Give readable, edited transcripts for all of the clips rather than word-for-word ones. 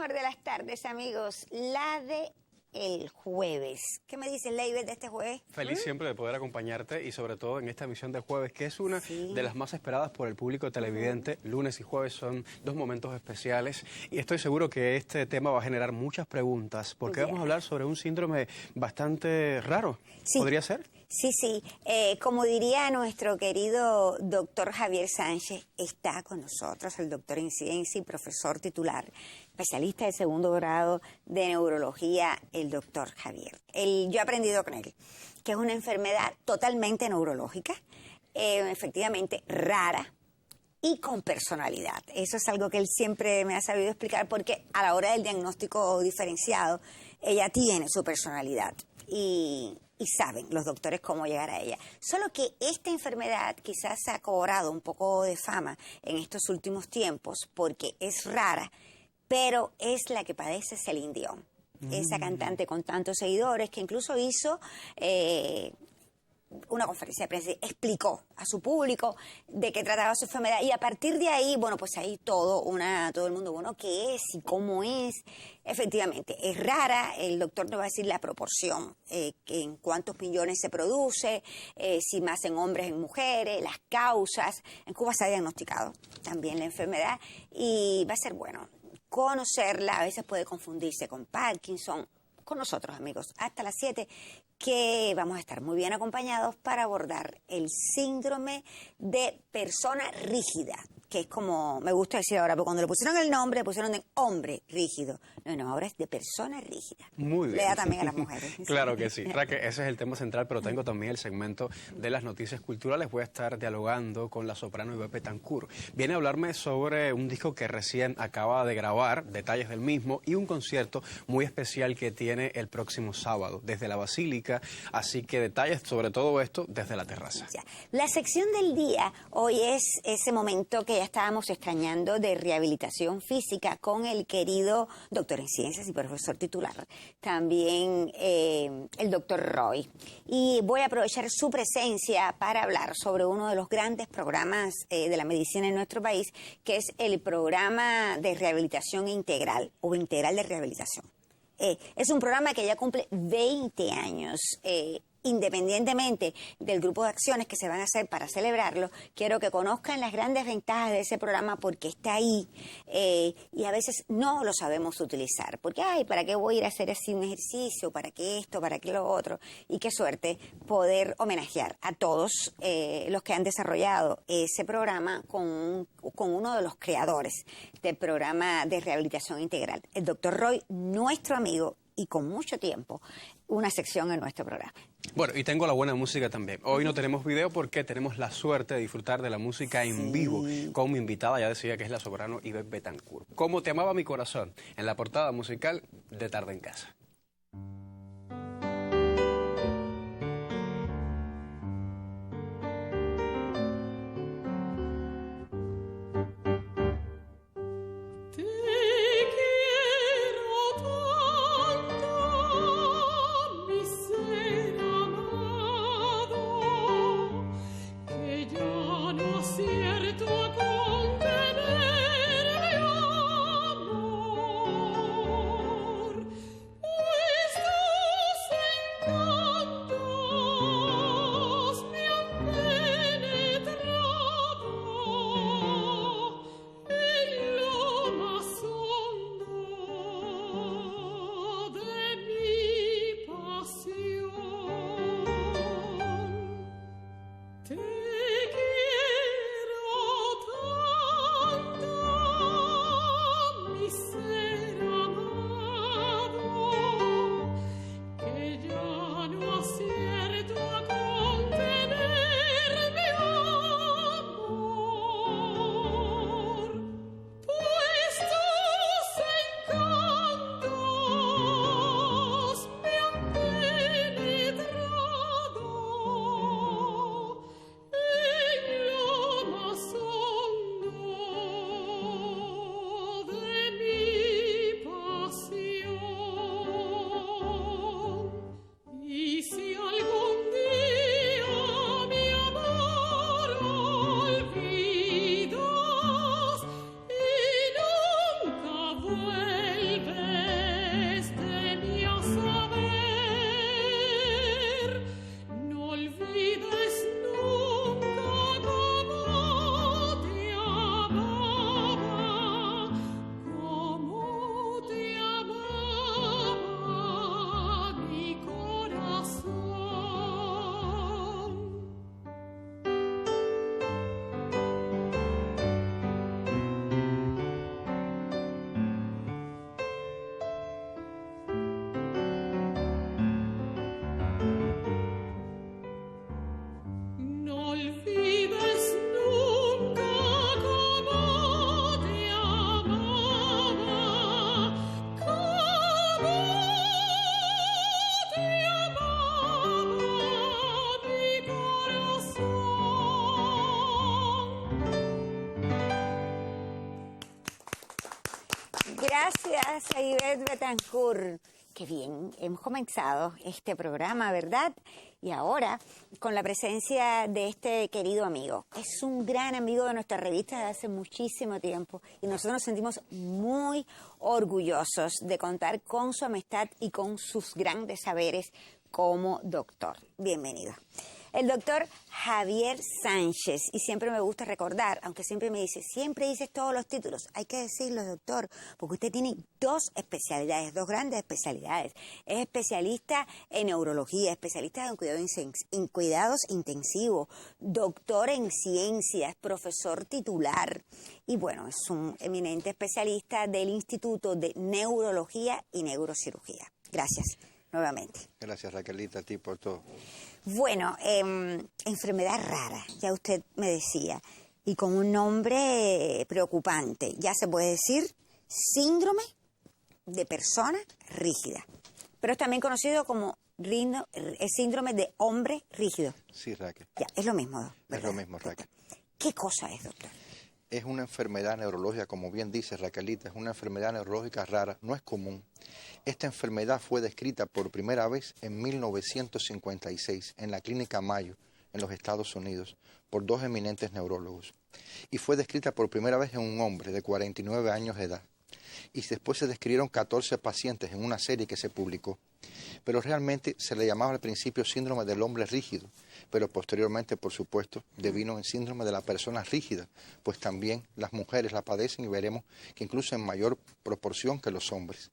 mejor de las tardes, amigos, la de el jueves. ¿Qué me dices, Leiber, de este jueves? Feliz siempre de poder acompañarte y sobre todo en esta emisión de jueves, que es una de las más esperadas por el público televidente. Lunes y jueves son dos momentos especiales y estoy seguro que este tema va a generar muchas preguntas porque vamos a hablar sobre un síndrome bastante raro. Sí. ¿Podría ser? Sí, sí. Como diría nuestro querido doctor Javier Sánchez, está con nosotros el doctor en ciencia y profesor titular, especialista de segundo grado de neurología, el doctor Javier. Yo he aprendido con él que es una enfermedad totalmente neurológica, efectivamente rara y con personalidad. Eso es algo que él siempre me ha sabido explicar porque a la hora del diagnóstico diferenciado, ella tiene su personalidad y saben los doctores cómo llegar a ella. Solo que esta enfermedad quizás se ha cobrado un poco de fama en estos últimos tiempos porque es rara, pero es la que padece Celine Dion, esa cantante con tantos seguidores que incluso hizo una conferencia de prensa, explicó a su público de qué trataba su enfermedad y a partir de ahí, bueno, pues ahí todo el mundo, bueno, ¿qué es y cómo es? Efectivamente, es rara, el doctor nos va a decir la proporción, que en cuántos millones se produce, si más en hombres, en mujeres, las causas. En Cuba se ha diagnosticado también la enfermedad y va a ser bueno conocerla. A veces puede confundirse con Parkinson. Con nosotros, amigos, hasta las 7, que vamos a estar muy bien acompañados para abordar el síndrome de persona rígida, que es como me gusta decir ahora, porque cuando le pusieron el nombre, le pusieron de hombre rígido. No, ahora es de persona rígida. Muy bien. Le da también a las mujeres. Claro que sí. Raquel, ese es el tema central, pero tengo también el segmento de las noticias culturales. Voy a estar dialogando con la soprano Ivette Betancourt. Viene a hablarme sobre un disco que recién acaba de grabar, detalles del mismo, y un concierto muy especial que tiene el próximo sábado desde la Basílica. Así que detalles sobre todo esto desde la terraza. La sección del día hoy es ese momento que ya estábamos extrañando de rehabilitación física con el querido doctor en ciencias y profesor titular, también el doctor Roy. Y voy a aprovechar su presencia para hablar sobre uno de los grandes programas de la medicina en nuestro país, que es el programa de rehabilitación integral o integral de rehabilitación. Es un programa que ya cumple 20 años. Independientemente del grupo de acciones que se van a hacer para celebrarlo, quiero que conozcan las grandes ventajas de ese programa porque está ahí y a veces no lo sabemos utilizar. Porque, ¿para qué voy a ir a hacer así un ejercicio? ¿Para qué esto? ¿Para qué lo otro? Y qué suerte poder homenajear a todos los que han desarrollado ese programa con uno de los creadores del programa de rehabilitación integral, el doctor Roy, nuestro amigo y con mucho tiempo, una sección en nuestro programa. Bueno, y tengo la buena música también. Hoy no tenemos video porque tenemos la suerte de disfrutar de la música en vivo con mi invitada, ya decía que es la soprano Ivette Betancourt. Como te amaba mi corazón, en la portada musical de Tarde en Casa. Gracias a Ivette Betancourt. Qué bien, hemos comenzado este programa, ¿verdad? Y ahora, con la presencia de este querido amigo. Es un gran amigo de nuestra revista de hace muchísimo tiempo y nosotros nos sentimos muy orgullosos de contar con su amistad y con sus grandes saberes como doctor. Bienvenido. El doctor Javier Sánchez, y siempre me gusta recordar, aunque siempre me dice, siempre dices todos los títulos, hay que decirlo, doctor, porque usted tiene dos especialidades, dos grandes especialidades. Es especialista en neurología, especialista en cuidados intensivos, doctor en ciencias, profesor titular, y bueno, es un eminente especialista del Instituto de Neurología y Neurocirugía. Gracias. Nuevamente. Gracias, Raquelita, a ti por todo. Bueno, enfermedad rara, ya usted me decía, y con un nombre preocupante. Ya se puede decir síndrome de persona rígida, pero es también conocido como el síndrome de hombre rígido. Sí, Raquel. Ya, es lo mismo, ¿verdad? Es lo mismo, Raquel. ¿Qué cosa es, doctor? Es una enfermedad neurológica, como bien dice Raquelita, es una enfermedad neurológica rara, no es común. Esta enfermedad fue descrita por primera vez en 1956 en la Clínica Mayo, en los Estados Unidos, por dos eminentes neurólogos. Y fue descrita por primera vez en un hombre de 49 años de edad. Y después se describieron 14 pacientes en una serie que se publicó. Pero realmente se le llamaba al principio síndrome del hombre rígido, pero posteriormente, por supuesto, devino en síndrome de la persona rígida, pues también las mujeres la padecen y veremos que incluso en mayor proporción que los hombres.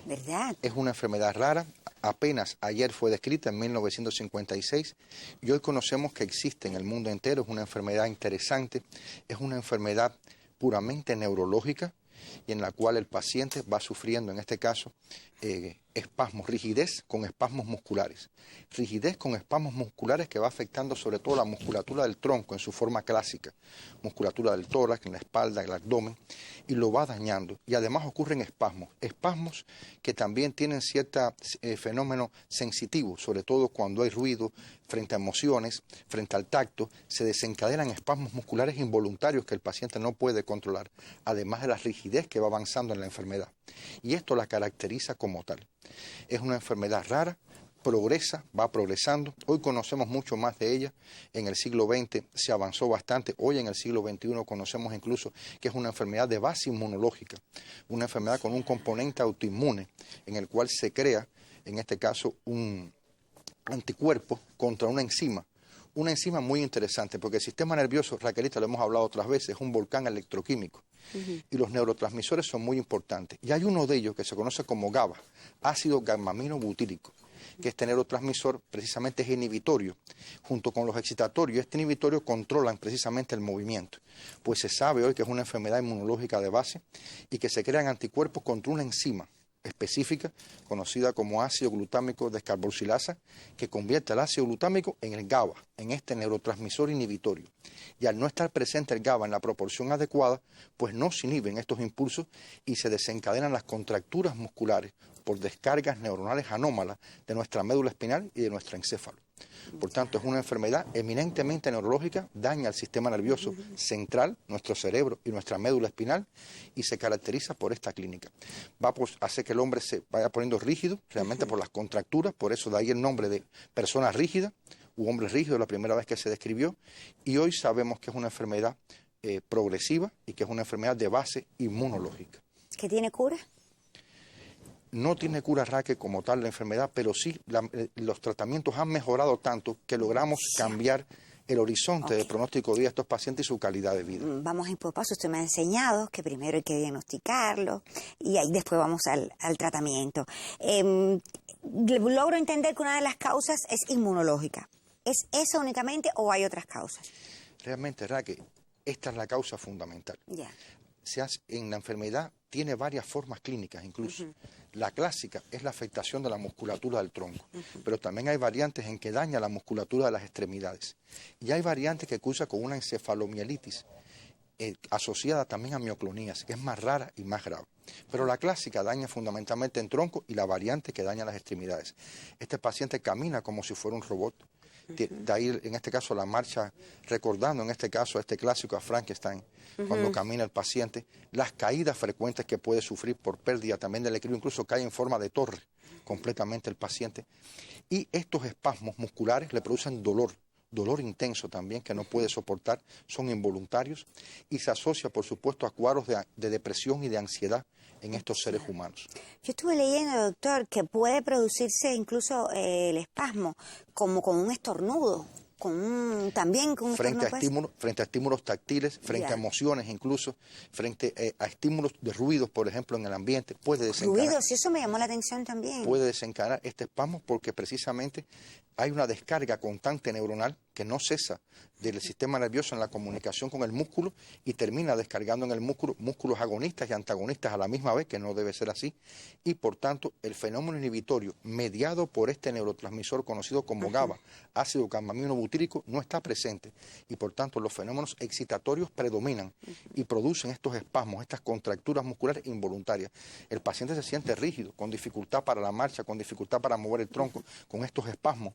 ¿Verdad? Es una enfermedad rara, apenas ayer fue descrita en 1956 y hoy conocemos que existe en el mundo entero, es una enfermedad interesante, es una enfermedad puramente neurológica y en la cual el paciente va sufriendo, en este caso, espasmos, rigidez con espasmos musculares. Rigidez con espasmos musculares que va afectando sobre todo la musculatura del tronco en su forma clásica, musculatura del tórax, en la espalda, el abdomen, y lo va dañando. Y además ocurren espasmos que también tienen cierto fenómeno sensitivo, sobre todo cuando hay ruido, frente a emociones, frente al tacto, se desencadenan espasmos musculares involuntarios que el paciente no puede controlar, además de la rigidez que va avanzando en la enfermedad. Y esto la caracteriza como tal. Es una enfermedad rara, progresa, va progresando. Hoy conocemos mucho más de ella. En el siglo XX se avanzó bastante. Hoy en el siglo XXI conocemos incluso que es una enfermedad de base inmunológica, una enfermedad con un componente autoinmune en el cual se crea, en este caso, un anticuerpo contra una enzima. Una enzima muy interesante porque el sistema nervioso, Raquelita, lo hemos hablado otras veces, es un volcán electroquímico. Y los neurotransmisores son muy importantes. Y hay uno de ellos que se conoce como GABA, ácido gamma-aminobutírico, que este neurotransmisor precisamente es inhibitorio. Junto con los excitatorios, este inhibitorio controlan precisamente el movimiento. Pues se sabe hoy que es una enfermedad inmunológica de base y que se crean anticuerpos contra una enzima específica, conocida como ácido glutámico descarboxilasa, que convierte el ácido glutámico en el GABA, en este neurotransmisor inhibitorio. Y al no estar presente el GABA en la proporción adecuada, pues no se inhiben estos impulsos y se desencadenan las contracturas musculares por descargas neuronales anómalas de nuestra médula espinal y de nuestro encéfalo. Por tanto, es una enfermedad eminentemente neurológica, daña el sistema nervioso central, nuestro cerebro y nuestra médula espinal, y se caracteriza por esta clínica. Va a hacer que el hombre se vaya poniendo rígido, realmente por las contracturas, por eso de ahí el nombre de persona rígida, u hombre rígido, la primera vez que se describió, y hoy sabemos que es una enfermedad progresiva y que es una enfermedad de base inmunológica. ¿Que tiene cura? No tiene cura, Raquel, como tal la enfermedad, pero sí los tratamientos han mejorado tanto que logramos cambiar el horizonte de pronóstico de vida de estos pacientes y su calidad de vida. Vamos a ir por paso. Usted me ha enseñado que primero hay que diagnosticarlo y ahí después vamos al tratamiento. Logro entender que una de las causas es inmunológica. ¿Es esa únicamente o hay otras causas? Realmente, Raquel, esta es la causa fundamental. Ya. En la enfermedad tiene varias formas clínicas incluso. La clásica es la afectación de la musculatura del tronco, pero también hay variantes en que daña la musculatura de las extremidades. Y hay variantes que cursa con una encefalomielitis asociada también a mioclonías, que es más rara y más grave. Pero la clásica daña fundamentalmente el tronco y la variante que daña las extremidades. Este paciente camina como si fuera un robot, De ahí, en este caso, la marcha, recordando en este caso este clásico a Frankenstein, cuando camina el paciente, las caídas frecuentes que puede sufrir por pérdida también del equilibrio, incluso cae en forma de torre completamente el paciente. Y estos espasmos musculares le producen dolor intenso también, que no puede soportar, son involuntarios y se asocia, por supuesto, a cuadros de depresión y de ansiedad en estos seres humanos. Yo estuve leyendo, doctor, que puede producirse incluso el espasmo como con un estornudo. También con frente a estímulos táctiles, frente a emociones incluso, frente a estímulos de ruidos, por ejemplo, en el ambiente, puede desencadenar. Ruidos, eso me llamó la atención también. Puede desencadenar este espasmo porque precisamente hay una descarga constante neuronal que no cesa del sistema nervioso en la comunicación con el músculo y termina descargando en el músculo músculos agonistas y antagonistas a la misma vez, que no debe ser así, y por tanto el fenómeno inhibitorio mediado por este neurotransmisor conocido como GABA, ácido gamma-amino butírico, no está presente y por tanto los fenómenos excitatorios predominan y producen estos espasmos, estas contracturas musculares involuntarias. El paciente se siente rígido, con dificultad para la marcha, con dificultad para mover el tronco, con estos espasmos.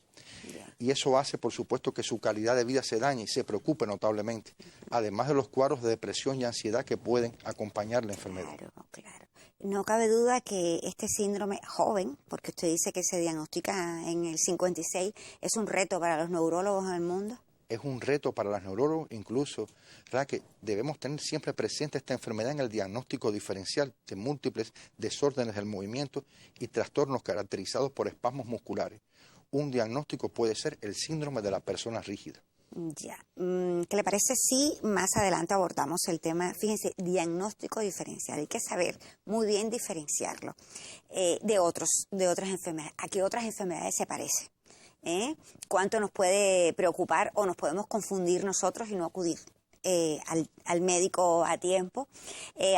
Y eso hace, por supuesto, que su calidad de vida se dañe y se preocupe notablemente, además de los cuadros de depresión y ansiedad que pueden acompañar la enfermedad. Claro. No cabe duda que este síndrome joven, porque usted dice que se diagnostica en el 56, es un reto para los neurólogos en el mundo. Es un reto para los neurólogos, incluso, ¿verdad?, que debemos tener siempre presente esta enfermedad en el diagnóstico diferencial de múltiples desórdenes del movimiento y trastornos caracterizados por espasmos musculares. Un diagnóstico puede ser el síndrome de la persona rígida. Ya. ¿Qué le parece si más adelante abordamos el tema? Fíjense, diagnóstico diferencial. Hay que saber muy bien diferenciarlo de otras enfermedades. ¿A qué otras enfermedades se parece? ¿Cuánto nos puede preocupar o nos podemos confundir nosotros y no acudir al médico a tiempo?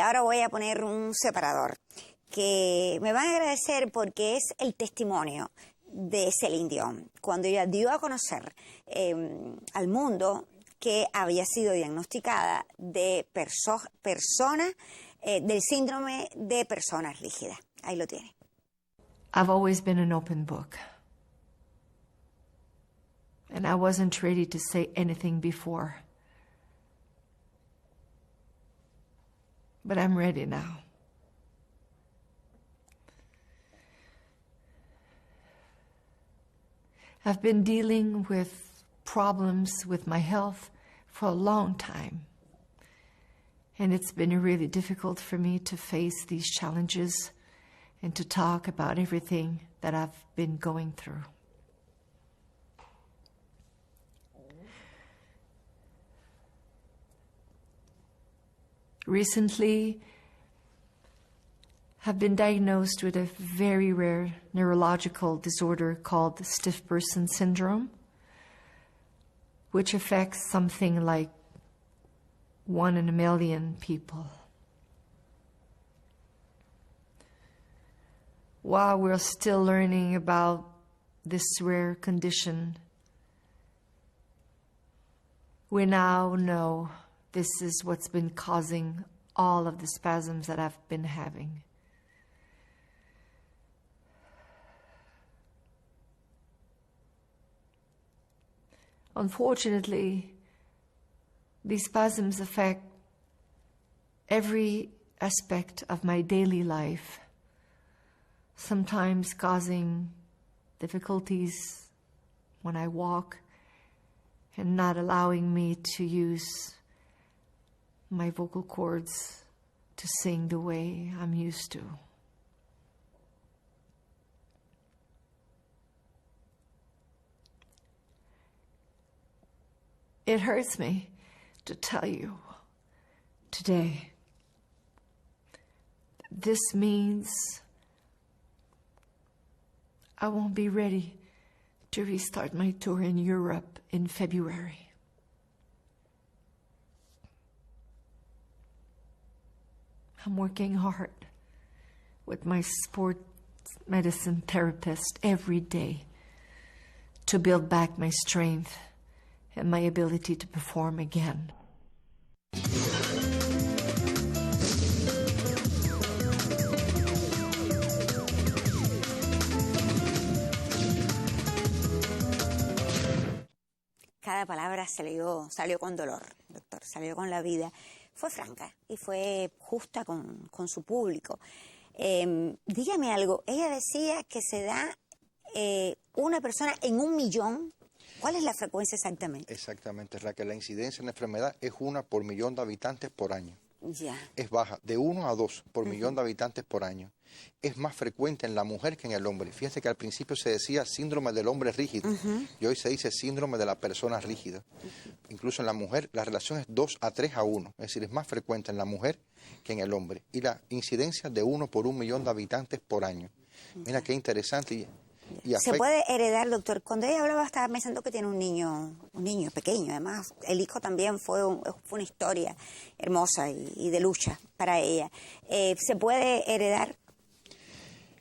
Ahora voy a poner un separador que me van a agradecer porque es el testimonio de Celine Dion, cuando ella dio a conocer al mundo que había sido diagnosticada de del síndrome de personas rígidas. Ahí lo tiene. I've always been an open book. And I wasn't ready to say anything before. But I'm ready now. I've been dealing with problems with my health for a long time. And it's been really difficult for me to face these challenges and to talk about everything that I've been going through. Recently, I've been diagnosed with a very rare neurological disorder called stiff person syndrome, which affects something like 1 in a million people. While we're still learning about this rare condition, we now know this is what's been causing all of the spasms that I've been having. Unfortunately, these spasms affect every aspect of my daily life, sometimes causing difficulties when I walk and not allowing me to use my vocal cords to sing the way I'm used to. It hurts me to tell you today that this means I won't be ready to restart my tour in Europe in February. I'm working hard with my sports medicine therapist every day to build back my strength and my ability to perform again. cada palabra salió con dolor, doctor, salió con la vida. Fue franca y fue justa con su público. Dígame algo, ella decía que se da una persona en 1 millón. ¿Cuál es la frecuencia exactamente? Exactamente, Raquel. La incidencia en la enfermedad es 1 por millón de habitantes por año. Ya. Es baja, de 1 a 2 por millón de habitantes por año. Es más frecuente en la mujer que en el hombre. Fíjate que al principio se decía síndrome del hombre rígido y hoy se dice síndrome de la persona rígida. Incluso en la mujer la relación es 2 a 3 a 1, es decir, es más frecuente en la mujer que en el hombre. Y la incidencia de 1 por 1 millón de habitantes por año. Mira qué interesante. ¿Se puede heredar, doctor? Cuando ella hablaba estaba pensando que tiene un niño pequeño. Además, el hijo también fue una historia hermosa y de lucha para ella. ¿Se puede heredar?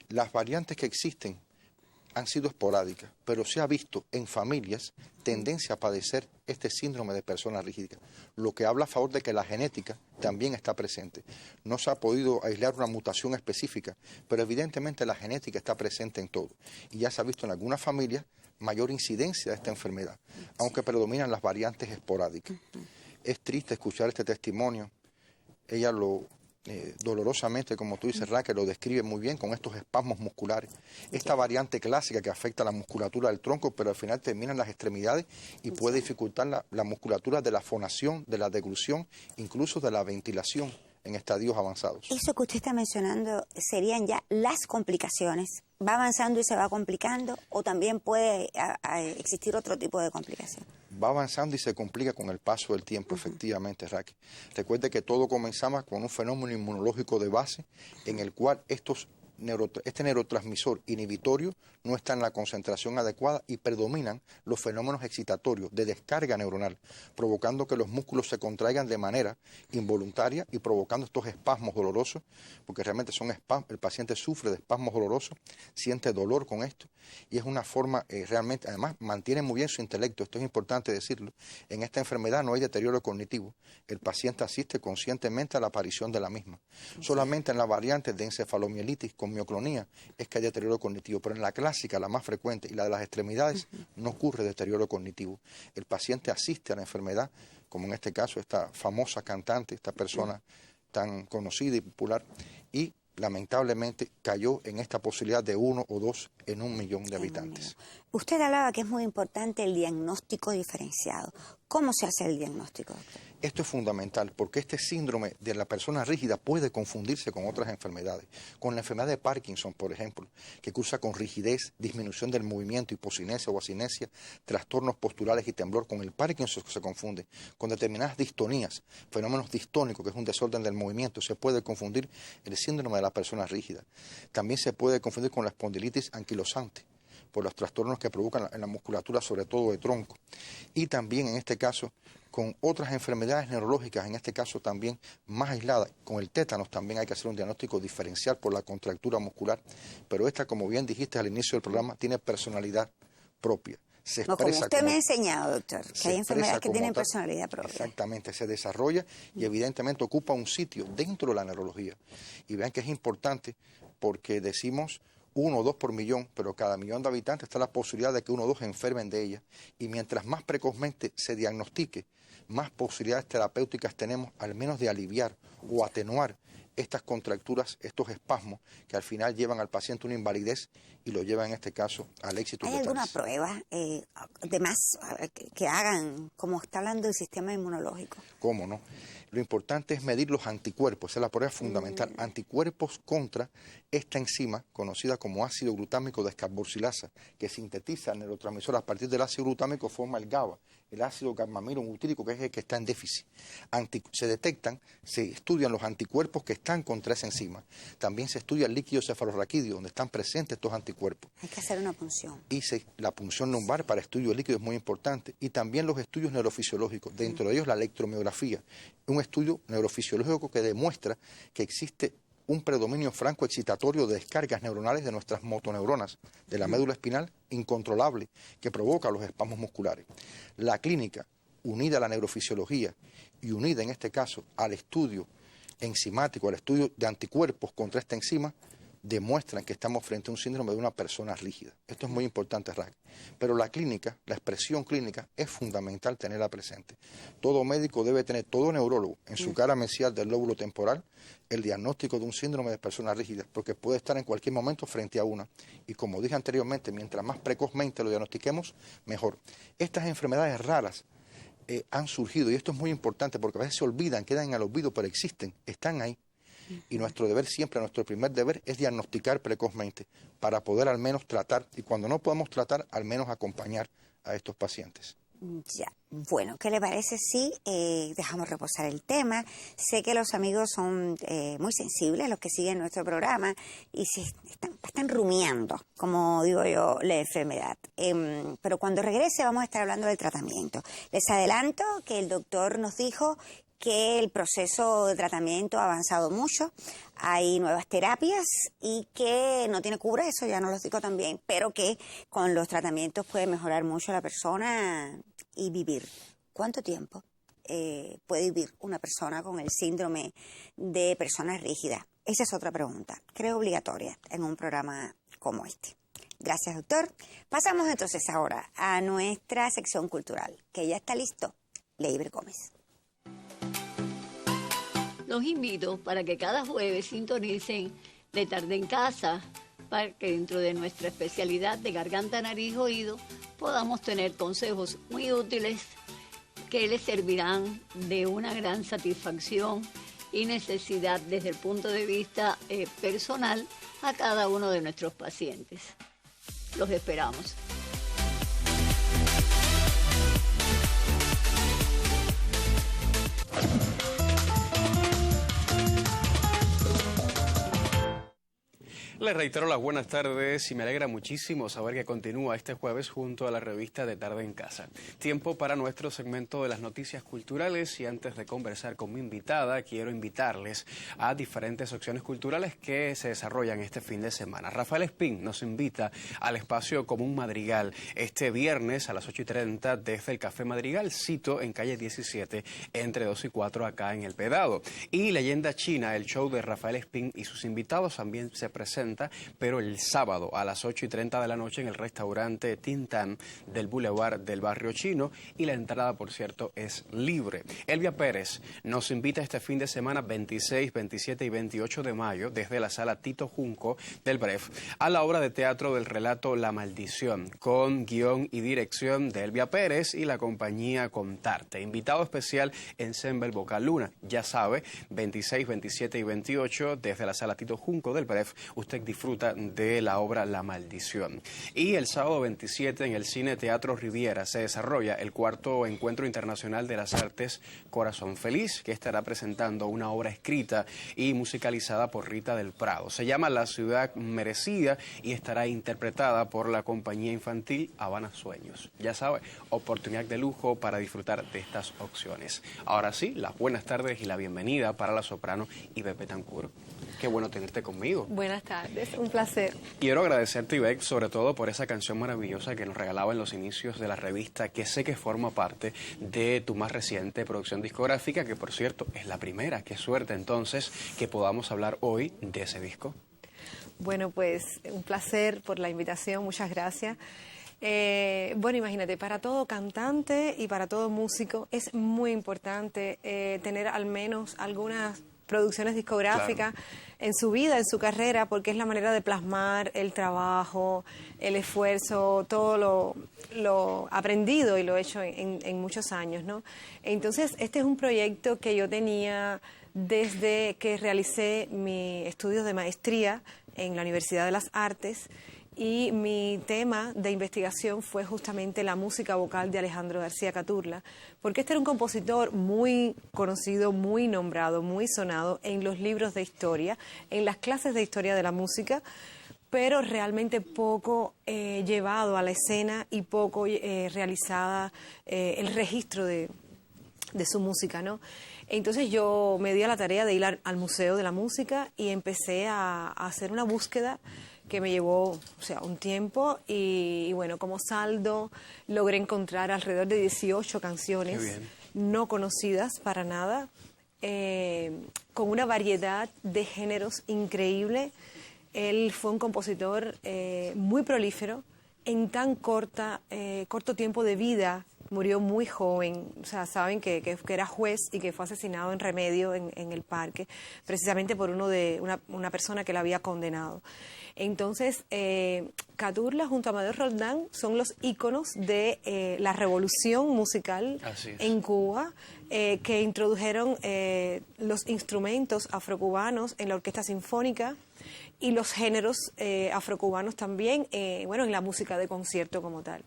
Las variantes que existen han sido esporádicas, pero se ha visto en familias tendencia a padecer este síndrome de persona rígida, lo que habla a favor de que la genética también está presente. No se ha podido aislar una mutación específica, pero evidentemente la genética está presente en todo. Y ya se ha visto en algunas familias mayor incidencia de esta enfermedad, aunque predominan las variantes esporádicas. Es triste escuchar este testimonio. Ella lo dolorosamente, como tú dices, Raquel, lo describe muy bien con estos espasmos musculares. Esta variante clásica que afecta la musculatura del tronco, pero al final termina en las extremidades y puede dificultar la musculatura de la fonación, de la deglución, incluso de la ventilación en estadios avanzados. Eso que usted está mencionando serían ya las complicaciones. ¿Va avanzando y se va complicando o también puede existir otro tipo de complicación? Va avanzando y se complica con el paso del tiempo, efectivamente, Raquel. Recuerde que todo comenzaba con un fenómeno inmunológico de base en el cual este neurotransmisor inhibitorio no está en la concentración adecuada y predominan los fenómenos excitatorios de descarga neuronal, provocando que los músculos se contraigan de manera involuntaria y provocando estos espasmos dolorosos, porque realmente son espasmos, el paciente sufre de espasmos dolorosos, siente dolor con esto y es una forma realmente, además mantiene muy bien su intelecto, esto es importante decirlo. En esta enfermedad no hay deterioro cognitivo, el paciente asiste conscientemente a la aparición de la misma. Solamente en la variante de encefalomielitis con mioclonía es que hay deterioro cognitivo, pero en la clásica, la más frecuente y la de las extremidades, no ocurre deterioro cognitivo. El paciente asiste a la enfermedad, como en este caso esta famosa cantante, esta persona tan conocida y popular, y lamentablemente cayó en esta posibilidad de 1 o 2 en 1 millón de habitantes. Usted hablaba que es muy importante el diagnóstico diferenciado. ¿Cómo se hace el diagnóstico, doctor? Esto es fundamental porque este síndrome de la persona rígida puede confundirse con otras enfermedades. Con la enfermedad de Parkinson, por ejemplo, que cursa con rigidez, disminución del movimiento, hipocinesia o asinesia, trastornos posturales y temblor. Con el Parkinson se confunde. Con determinadas distonías, fenómenos distónicos, que es un desorden del movimiento, se puede confundir el síndrome de la persona rígida. También se puede confundir con la espondilitis anquilosante, por los trastornos que provocan en la musculatura, sobre todo de tronco. Y también en este caso con otras enfermedades neurológicas, en este caso también más aisladas. Con el tétanos también hay que hacer un diagnóstico diferencial por la contractura muscular, pero esta, como bien dijiste al inicio del programa, tiene personalidad propia. Se expresa como usted me ha enseñado, doctor, que hay enfermedades que tienen personalidad propia. Exactamente, se desarrolla y evidentemente ocupa un sitio dentro de la neurología. Y vean que es importante porque decimos 1 o 2 por millón, pero cada millón de habitantes está la posibilidad de que 1 o 2 enfermen de ella. Y mientras más precozmente se diagnostique, más posibilidades terapéuticas tenemos al menos de aliviar o atenuar estas contracturas, estos espasmos que al final llevan al paciente una invalidez y lo llevan en este caso al éxito. ¿Hay alguna prueba de más que hagan, como está hablando del sistema inmunológico? ¿Cómo no? Lo importante es medir los anticuerpos, esa es la prueba fundamental. Anticuerpos contra esta enzima, conocida como ácido glutámico descarboxilasa, que sintetiza el neurotransmisor a partir del ácido glutámico, forma el GABA, el ácido gamma-aminobutírico, que es el que está en déficit. Se detectan, se estudian los anticuerpos que están contra esa enzima. También se estudia el líquido cefalorraquídeo, donde están presentes estos anticuerpos. Hay que hacer una punción. Y la punción lumbar para estudio de líquido es muy importante. Y también los estudios neurofisiológicos, dentro de ellos la electromiografía, un estudio neurofisiológico que demuestra que existe un predominio franco-excitatorio de descargas neuronales de nuestras motoneuronas, de la médula espinal, incontrolable, que provoca los espasmos musculares. La clínica, unida a la neurofisiología y unida en este caso al estudio enzimático, al estudio de anticuerpos contra esta enzima, demuestran que estamos frente a un síndrome de una persona rígida. Esto es muy importante, Raquel. Pero la clínica, la expresión clínica, es fundamental tenerla presente. Todo médico debe tener, todo neurólogo, en su cara mesial del lóbulo temporal, el diagnóstico de un síndrome de persona rígida, porque puede estar en cualquier momento frente a una. Y como dije anteriormente, mientras más precozmente lo diagnostiquemos, mejor. Estas enfermedades raras han surgido, y esto es muy importante porque a veces se olvidan, quedan en el olvido, pero existen, están ahí. Y nuestro deber siempre, nuestro primer deber es diagnosticar precozmente para poder al menos tratar, y cuando no podemos tratar, al menos acompañar a estos pacientes. Ya, bueno, ¿qué le parece si dejamos reposar el tema? Sé que los amigos son muy sensibles, los que siguen nuestro programa, y están rumiando, como digo yo, la enfermedad. Pero cuando regrese vamos a estar hablando del tratamiento. Les adelanto que el doctor nos dijo que el proceso de tratamiento ha avanzado mucho, hay nuevas terapias y que no tiene cura, eso ya nos lo dijo también, pero que con los tratamientos puede mejorar mucho la persona y vivir. ¿Cuánto tiempo puede vivir una persona con el síndrome de persona rígida? Esa es otra pregunta, creo obligatoria en un programa como este. Gracias, doctor. Pasamos entonces ahora a nuestra sección cultural, que ya está listo. Leiber Gómez. Los invito para que cada jueves sintonicen De Tarde en Casa, para que dentro de nuestra especialidad de garganta, nariz, oído, podamos tener consejos muy útiles que les servirán de una gran satisfacción y necesidad desde el punto de vista personal a cada uno de nuestros pacientes. Los esperamos. Les reitero las buenas tardes y me alegra muchísimo saber que continúa este jueves junto a la revista De Tarde en Casa. Tiempo para nuestro segmento de las noticias culturales, y antes de conversar con mi invitada, quiero invitarles a diferentes opciones culturales que se desarrollan este fin de semana. Rafael Espín nos invita al espacio Común Madrigal este viernes a las 8:30 desde el Café Madrigal, cito en calle 17, entre 2 y 4 acá en El Pedado. Y Leyenda China, el show de Rafael Espín y sus invitados también se presenta, pero el sábado a las 8:30 de la noche en el restaurante Tintán del Boulevard del Barrio Chino, y la entrada, por cierto, es libre. Elvia Pérez nos invita este fin de semana 26, 27 y 28 de mayo desde la sala Tito Junco del Bref a la obra de teatro del relato La Maldición, con guión y dirección de Elvia Pérez y la compañía Contarte. Invitado especial Ensemble Vocal Luna. Ya sabe, 26, 27 y 28 desde la sala Tito Junco del Bref, usted disfruta de la obra La Maldición. Y el sábado 27 en el Cine Teatro Riviera se desarrolla el cuarto Encuentro Internacional de las Artes Corazón Feliz, que estará presentando una obra escrita y musicalizada por Rita del Prado. Se llama La Ciudad Merecida y estará interpretada por la compañía infantil Habana Sueños. Ya sabe, oportunidad de lujo para disfrutar de estas opciones. Ahora sí, las buenas tardes y la bienvenida para la soprano Ivette Betancourt. Qué bueno tenerte conmigo. Buenas tardes, un placer. Quiero agradecerte, Ivette, sobre todo por esa canción maravillosa que nos regalaba en los inicios de la revista, que sé que forma parte de tu más reciente producción discográfica, que por cierto es la primera. Qué suerte entonces que podamos hablar hoy de ese disco. Bueno, pues un placer por la invitación, muchas gracias. Bueno, imagínate, para todo cantante y para todo músico es muy importante tener al menos algunas producciones discográficas, claro, en su vida, en su carrera, porque es la manera de plasmar el trabajo, el esfuerzo, todo lo aprendido y lo hecho en muchos años, ¿no? Entonces, este es un proyecto que yo tenía desde que realicé mi estudios de maestría en la Universidad de las Artes, y mi tema de investigación fue justamente la música vocal de Alejandro García Caturla, porque este era un compositor muy conocido, muy nombrado, muy sonado en los libros de historia, en las clases de historia de la música, pero realmente poco llevado a la escena y poco realizada el registro de su música, ¿no? Entonces yo me di a la tarea de ir al Museo de la Música y empecé a hacer una búsqueda que me llevó, un tiempo, y bueno, como saldo logré encontrar alrededor de 18 canciones no conocidas para nada, con una variedad de géneros increíble, Él fue un compositor muy prolífero, en tan corto tiempo de vida. Murió muy joven, o sea, saben que era juez y que fue asesinado en Remedio, en el parque, precisamente por una persona que la había condenado. Entonces, Catulla junto a Amadeo Roldán son los íconos de la revolución musical en Cuba, que introdujeron los instrumentos afrocubanos en la orquesta sinfónica y los géneros afrocubanos también, en la música de concierto como tal.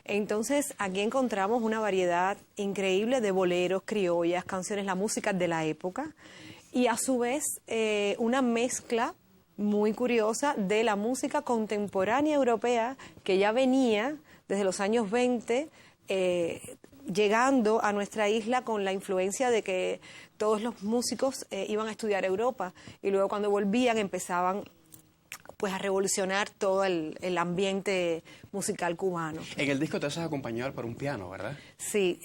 Entonces, aquí encontramos una variedad increíble de boleros, criollas, canciones, la música de la época, y a su vez una mezcla muy curiosa de la música contemporánea europea que ya venía desde los años 20, llegando a nuestra isla con la influencia de que todos los músicos iban a estudiar Europa, y luego cuando volvían empezaban pues a revolucionar todo el ambiente musical cubano. En el disco te haces acompañar por un piano, ¿verdad? Sí,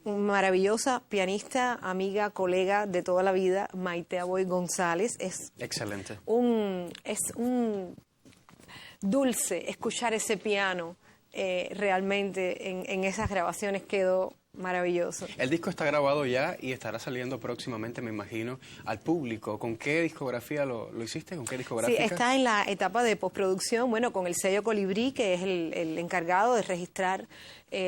maravillosa pianista, amiga, colega de toda la vida, Maite Aboy González. Es excelente. Es un dulce escuchar ese piano, realmente en esas grabaciones quedó maravilloso. El disco está grabado ya y estará saliendo próximamente, me imagino, al público. ¿Con qué discografía lo hiciste? ¿Con qué discográfica? Sí, está en la etapa de postproducción, con el sello Colibrí, que es el encargado de registrar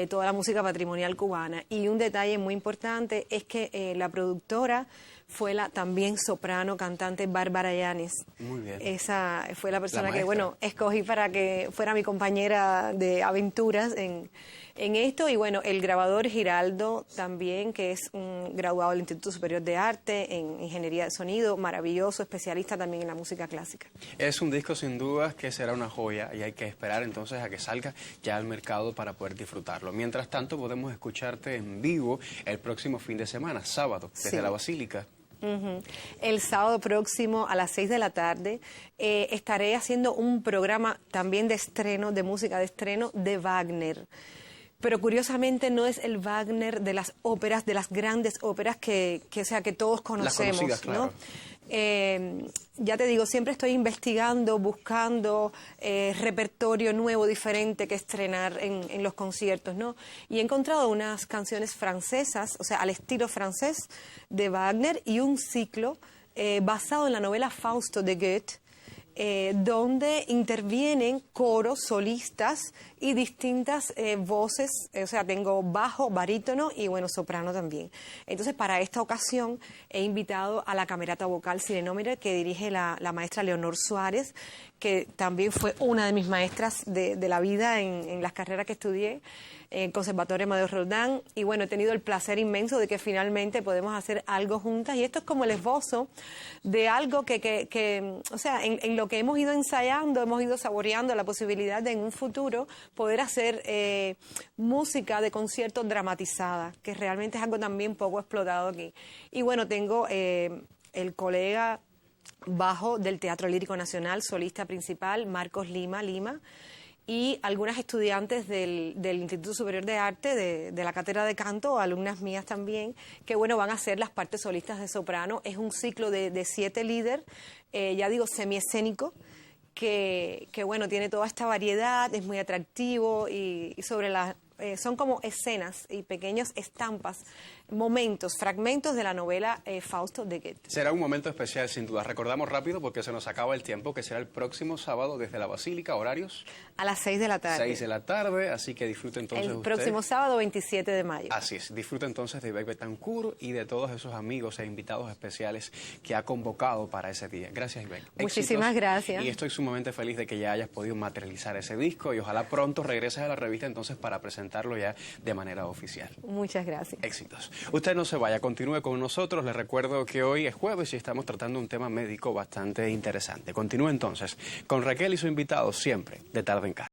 toda la música patrimonial cubana. Y un detalle muy importante es que la productora fue la también soprano cantante Bárbara Yanes. Muy bien. Esa fue la persona que, escogí para que fuera mi compañera de aventuras en esto. Y el grabador Giraldo también, que es un graduado del Instituto Superior de Arte en Ingeniería de Sonido, maravilloso, especialista también en la música clásica. Es un disco sin dudas que será una joya y hay que esperar entonces a que salga ya al mercado para poder disfrutarlo. Mientras tanto, podemos escucharte en vivo el próximo fin de semana, sábado, desde la Basílica. El sábado próximo a las 6 de la tarde estaré haciendo un programa también de estreno, de música de estreno de Wagner. Pero curiosamente no es el Wagner de las óperas, de las grandes óperas que todos conocemos, las conocidas, claro. Ya te digo, siempre estoy investigando, buscando repertorio nuevo, diferente que estrenar en los conciertos, ¿no? Y he encontrado unas canciones francesas, o sea, al estilo francés de Wagner, y un ciclo basado en la novela Fausto de Goethe, donde intervienen coros, solistas y distintas voces, o sea, tengo bajo, barítono y, soprano también. Entonces, para esta ocasión he invitado a la camerata vocal Sirenómera, que dirige la maestra Leonor Suárez, que también fue una de mis maestras de la vida en las carreras que estudié, en Conservatorio Amadeo Roldán, y he tenido el placer inmenso de que finalmente podemos hacer algo juntas, y esto es como el esbozo de algo que o sea, en lo que hemos ido ensayando, hemos ido saboreando la posibilidad de en un futuro poder hacer música de concierto dramatizada, que realmente es algo también poco explotado aquí. Y tengo el colega bajo del Teatro Lírico Nacional, solista principal, Marcos Lima, y algunas estudiantes del Instituto Superior de Arte, de la cátedra de canto, alumnas mías también, que van a hacer las partes solistas de soprano. Es un ciclo de 7 líderes, ya digo, semiescénico, que tiene toda esta variedad, es muy atractivo, y sobre son como escenas y pequeñas estampas, momentos, fragmentos de la novela Fausto de Goethe. Será un momento especial, sin duda. Recordamos rápido, porque se nos acaba el tiempo, que será el próximo sábado desde la Basílica, horarios. A las 6 de la tarde. 6 de la tarde, así que disfrute entonces el próximo sábado, 27 de mayo. Así es, disfrute entonces de Ivette Betancourt y de todos esos amigos e invitados especiales que ha convocado para ese día. Gracias, Ivette. Muchísimas gracias. Y estoy sumamente feliz de que ya hayas podido materializar ese disco, y ojalá pronto regreses a la revista entonces para presentarlo ya de manera oficial. Muchas gracias. Éxitos. Usted no se vaya, continúe con nosotros. Les recuerdo que hoy es jueves y estamos tratando un tema médico bastante interesante. Continúe entonces con Raquel y su invitado siempre de Tarde en Casa.